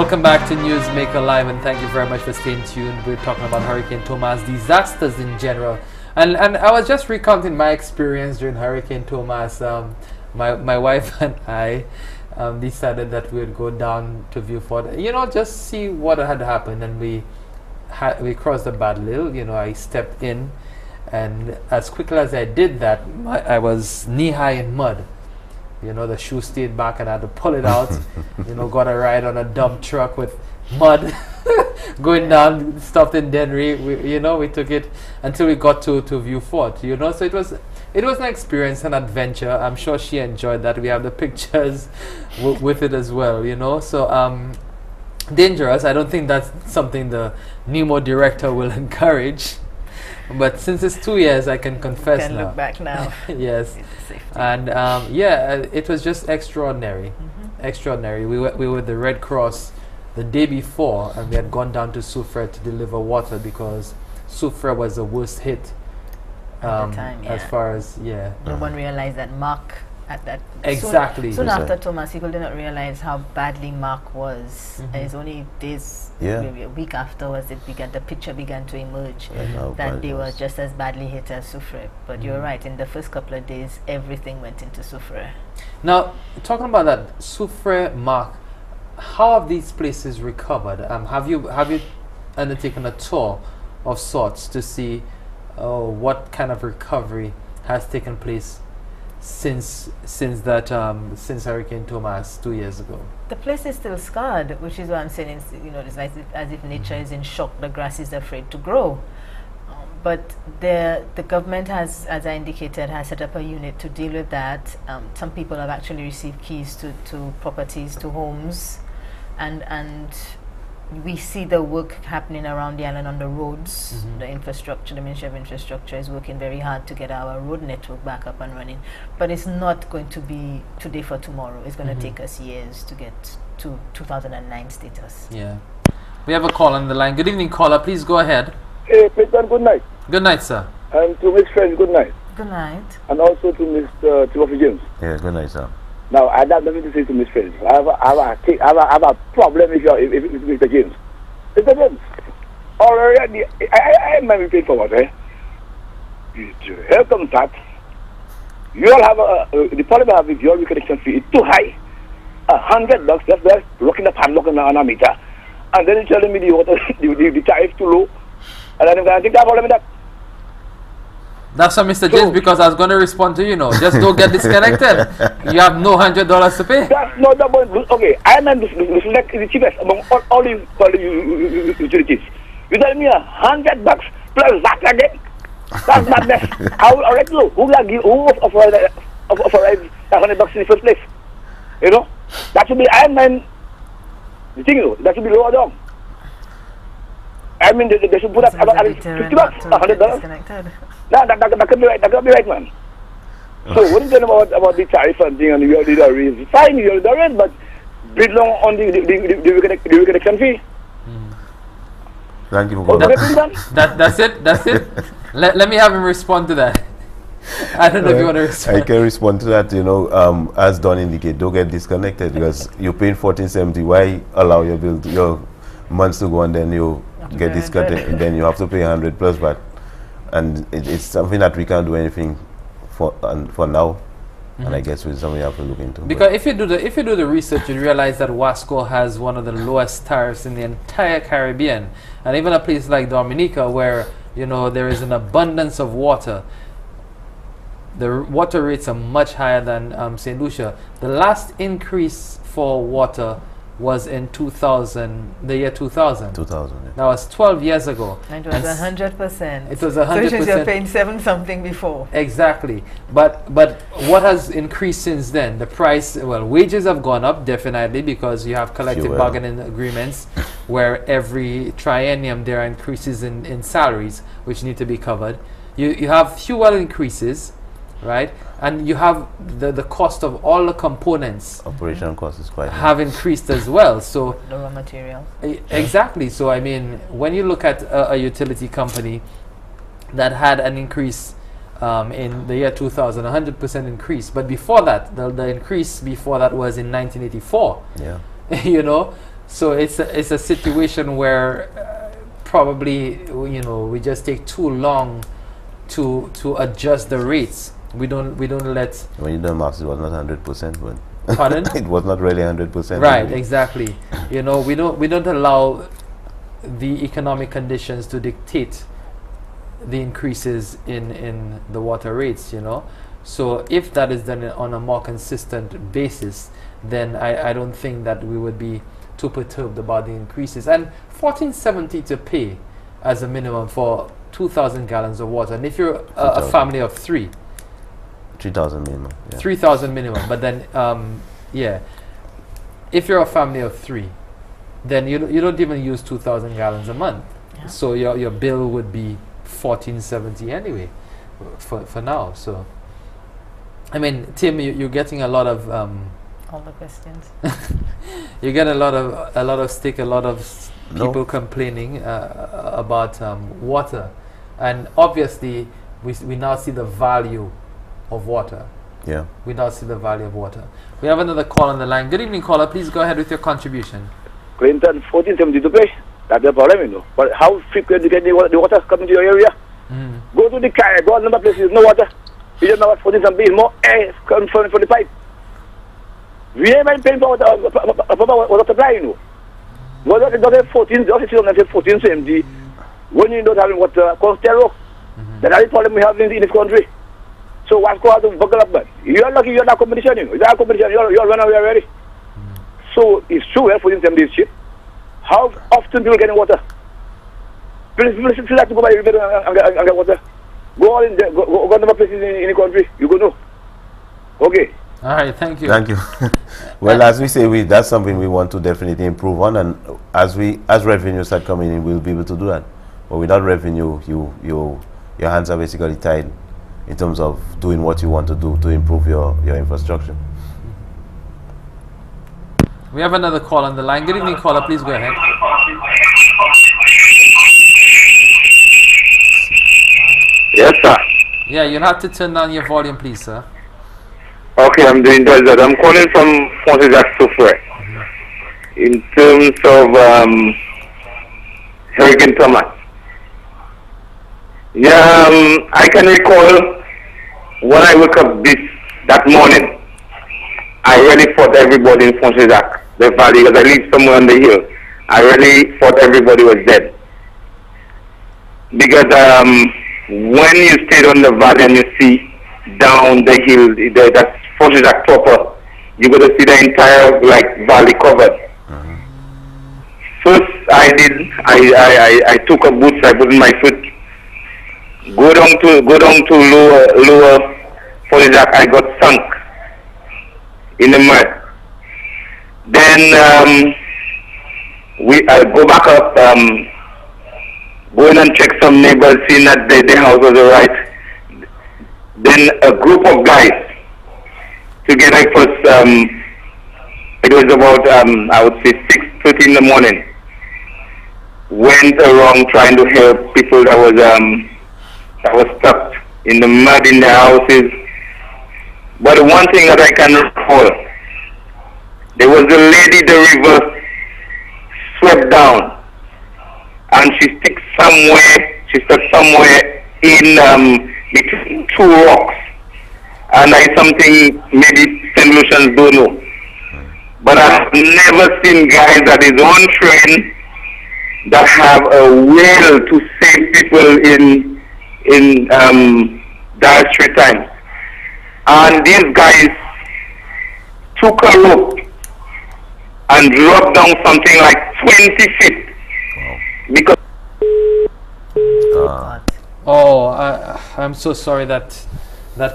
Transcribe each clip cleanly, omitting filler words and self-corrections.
welcome back to Newsmaker Live, and thank you very much for staying tuned. We're talking about Hurricane Thomas, disasters in general, and I was just recounting my experience during Hurricane Thomas. My wife and I decided that we would go down to Vieux Fort, just see what had happened, and we crossed the Bad Lille. I stepped in, and as quickly as I did that, I was knee-high in mud. The shoe stayed back and I had to pull it out. Got a ride on a dump truck with mud going down, stopped in Dennery. We took it until we got to Vieux Fort. So it was an experience, an adventure. I'm sure she enjoyed that. We have the pictures with it as well. So dangerous. I don't think that's something the Nemo director will encourage. But since it's 2 years, I can confess now. You can look back now. Yes. And it was just extraordinary. Extraordinary. We were with the Red Cross the day before, and we had gone down to Soufrière to deliver water because Soufrière was the worst hit at the time, as far as no one realized that Mark at that exactly soon after Thomas, people did not realize how badly Mark was. It's only days, maybe a week afterwards, the picture began to emerge that they were just as badly hit as Soufrière. But you're right, in the first couple of days, everything went into Soufrière. Now, talking about that Soufrière, Mark, how have these places recovered? Have you undertaken a tour of sorts to see what kind of recovery has taken place since Hurricane Thomas 2 years ago? The place is still scarred, which is what I'm saying. It's as if nature is in shock. The grass is afraid to grow. But the government has, as I indicated, has set up a unit to deal with that. Some people have actually received keys to properties, to homes, and we see the work happening around the island on the roads. The infrastructure, the Ministry of Infrastructure is working very hard to get our road network back up and running. But it's not going to be today for tomorrow. It's going to take us years to get to 2009 status. Yeah. We have a call on the line. Good evening, caller. Please go ahead. Hey, Peter, good night. Good night, sir. And to Miss Friends, good night. Good night. And also to Mr. Timothy James. Yeah, good night, sir. Now, I have nothing to say to Miss Friends. I have a problem with Mr. James. Mr. James, already, I am maybe paid for what, eh? Here comes that. You all have the problem I have with your connection fee is too high. $100 just there, looking up and looking on a meter. And then you're telling me the water, the tariff too low. And I don't think that problem with that. That's what Mr. James, because I was going to respond to just don't get disconnected. You have no $100 to pay. That's not the point. Okay, I am the cheapest among all the utilities. You tell me $100 plus that again? That's madness. I will already know who authorized that $100 in the first place. That should be the thing. That should be lower down. They should put up $50, $100. That could be right. That could be right, man. So what is it about the tariff and thing and the raise? Fine, you the raise, but bid long on the connection fee. Thank you for That's it. Let me have him respond to that. I don't know if you want to respond. I can respond to that. As Don indicated, don't get disconnected because you're paying $14.70. Why allow your months to go and then you get disconnected and then you have to pay $100 plus VAT? And it's something that we can't do anything for now, and I guess it's something we have to look into. Because if you do the research, you realize that Wasco has one of the lowest tariffs in the entire Caribbean, and even a place like Dominica, where there is an abundance of water, the water rates are much higher than St. Lucia. The last increase for water was in the year 2000. 2000. Yeah. That was 12 years ago. And it was 100%. It was 100%. So you're paying 7 something before. Exactly. But what has increased since then? The price, wages have gone up definitely because you have collective bargaining agreements where every triennium there are increases in salaries which need to be covered. You have fuel increases, right? And you have the cost of all the components. Operation cost is quite have increased as well. So the raw materials. Exactly. So I mean, when you look at a utility company that had an increase in the year 2000, 100% increase, but before that, the increase before that was in 1984. Yeah. So it's a situation where probably we just take too long to adjust the rates. We don't let. When you done Max, it was not 100%, but Pardon? it was not really 100%. Right, really. exactly. We don't allow the economic conditions to dictate the increases in the water rates. So if that is done on a more consistent basis, then I don't think that we would be too perturbed about the increases. And $14.70 to pay as a minimum for 2,000 gallons of water. And if you're a family of three, 3,000 minimum. Yeah. 3,000 minimum. But then, if you're a family of three, then you don't even use 2,000 gallons a month. Yeah. So your bill would be $14.70 anyway for now. So, I mean, Tim, you're getting a lot of All the questions. you get a lot of stick, a lot of people complaining about water, and obviously we now see the value of water. Yeah. We now see the value of water. We have another call on the line. Good evening, caller. Please go ahead with your contribution. Clinton, 1470 to pay. That's the problem, But how frequent you get the water coming to your area? Go to the car, go to another places, no water. You don't know what 1470 more air coming from the pipe. We ain't paying for water supply, What does it 1470 when you don't have water, Constero? That's the problem we have in this country. So what's called to buckle up, but you're lucky you're not competition, You're not competition, you're run away already. So it's true, 1470 is shit. How often people getting water? People still have to go by the river and get water. Go all in there, go other places in the country, you go know. Okay. All right, thank you. Thank you. Well, as we say, that's something we want to definitely improve on, and as revenue start coming in, we'll be able to do that. But without revenue, your hands are basically tied in terms of doing what you want to do to improve your infrastructure. We have another call on the line. Good evening, caller. Please go ahead. Yes, sir. Yeah, you'll have to turn down your volume, please, sir. Okay, I'm doing that. I'm calling from Fontejac Soufrière. In terms of Hurricane Thomas. Yeah, I can recall when I woke up that morning, I really thought everybody in Fontejac, the valley, because I live somewhere on the hill, I really thought everybody was dead. Because when you stayed on the valley and you see down the hill, that's Fontejac proper, you're going to see the entire valley covered. First, I took a boots, I put in my foot, go down to lower Fontejac, I got sunk in the mud. Then I go back up, go in and check some neighbors, seeing that their house was alright. Then a group of guys together, it was about I would say 6:30 in the morning, went around trying to help people that was stuck in the mud in their houses. But the one thing that I can recall, there was a lady the river swept down, and she stuck somewhere in between two rocks, and I something maybe St. Lucians don't know. But I've never seen guys that is on train that have a will to save people in dire strait times. And these guys took a rope and dropped down something like 20 feet. Because I'm so sorry that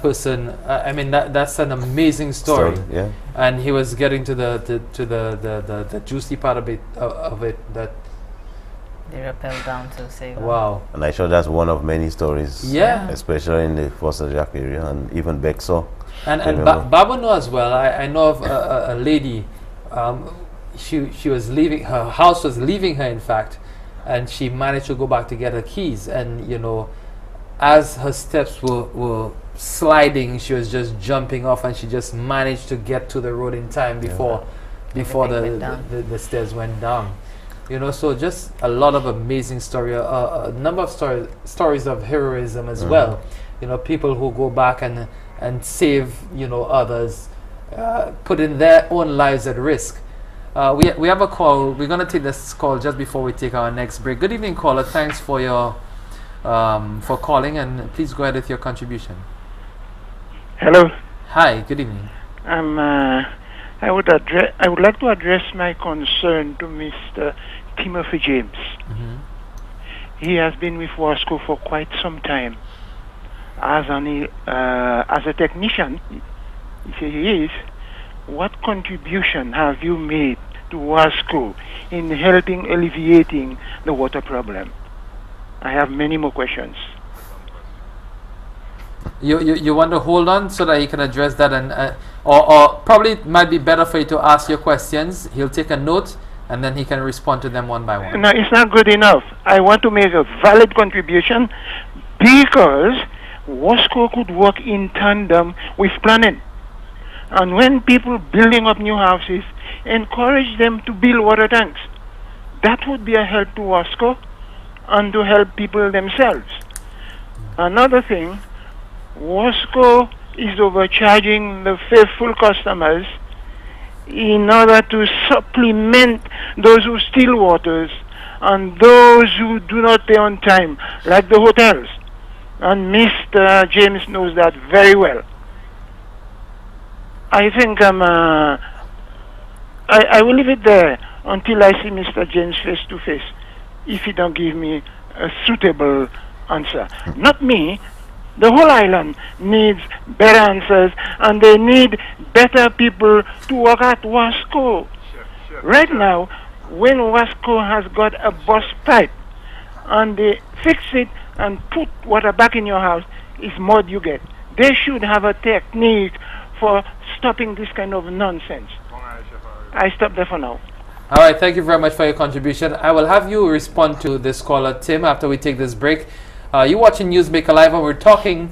person. I mean that's an amazing story. Yeah. And he was getting to the juicy part of it that They rappelled down to save. Wow. And I'm sure that's one of many stories. Yeah. Especially in the Fontejac area and even Bexar. And Babonneau as well. I know of a lady. She was leaving. Her house was leaving her, in fact, and she managed to go back to get her keys. And as her steps were sliding, she was just jumping off, and she just managed to get to the road in time before before everything went down. the stairs went down. You know, so just a lot of amazing story, a number of stories of heroism as well. You know, people who go back and save, you know, others, putting their own lives at risk. We have a call. We're going to take this call just before we take our next break. Good evening, caller. Thanks for your for calling, and please go ahead with your contribution. Hello. Hi. Good evening. I would like to address my concern to Mr. Timothy James. He has been with Wasco for quite some time. As a technician, he is. What contribution have you made to Wasco in helping alleviating the water problem? I have many more questions. You want to hold on so that he can address that, and or probably it might be better for you to ask your questions. He'll take a note and then he can respond to them one by one. No, it's not good enough. I want to make a valid contribution because Wasco could work in tandem with planning. And when people building up new houses, encourage them to build water tanks. That would be a help to Wasco and to help people themselves. Another thing, Wasco is overcharging the faithful customers in order to supplement those who steal waters and those who do not pay on time, like the hotels. And Mr. James knows that very well. I think I will leave it there until I see Mr. James face to face, if he don't give me a suitable answer. Not me. The whole island needs better answers, and they need better people to work at Wasco. Right now, when Wasco has got a burst pipe and they fix it and put water back in your house, it's mud you get. They should have a technique for stopping this kind of nonsense. I stop there for now. All right, thank you very much for your contribution. I will have you respond to this caller, Tim, after we take this break. You're watching Newsmaker Live, and we're talking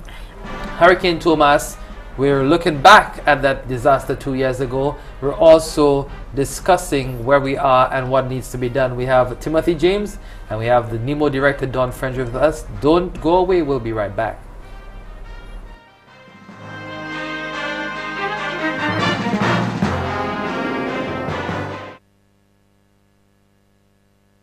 Hurricane Thomas. We're looking back at that disaster 2 years ago. We're also discussing where we are and what needs to be done. We have Timothy James and we have the NEMO director, Don French, with us. Don't go away. We'll be right back.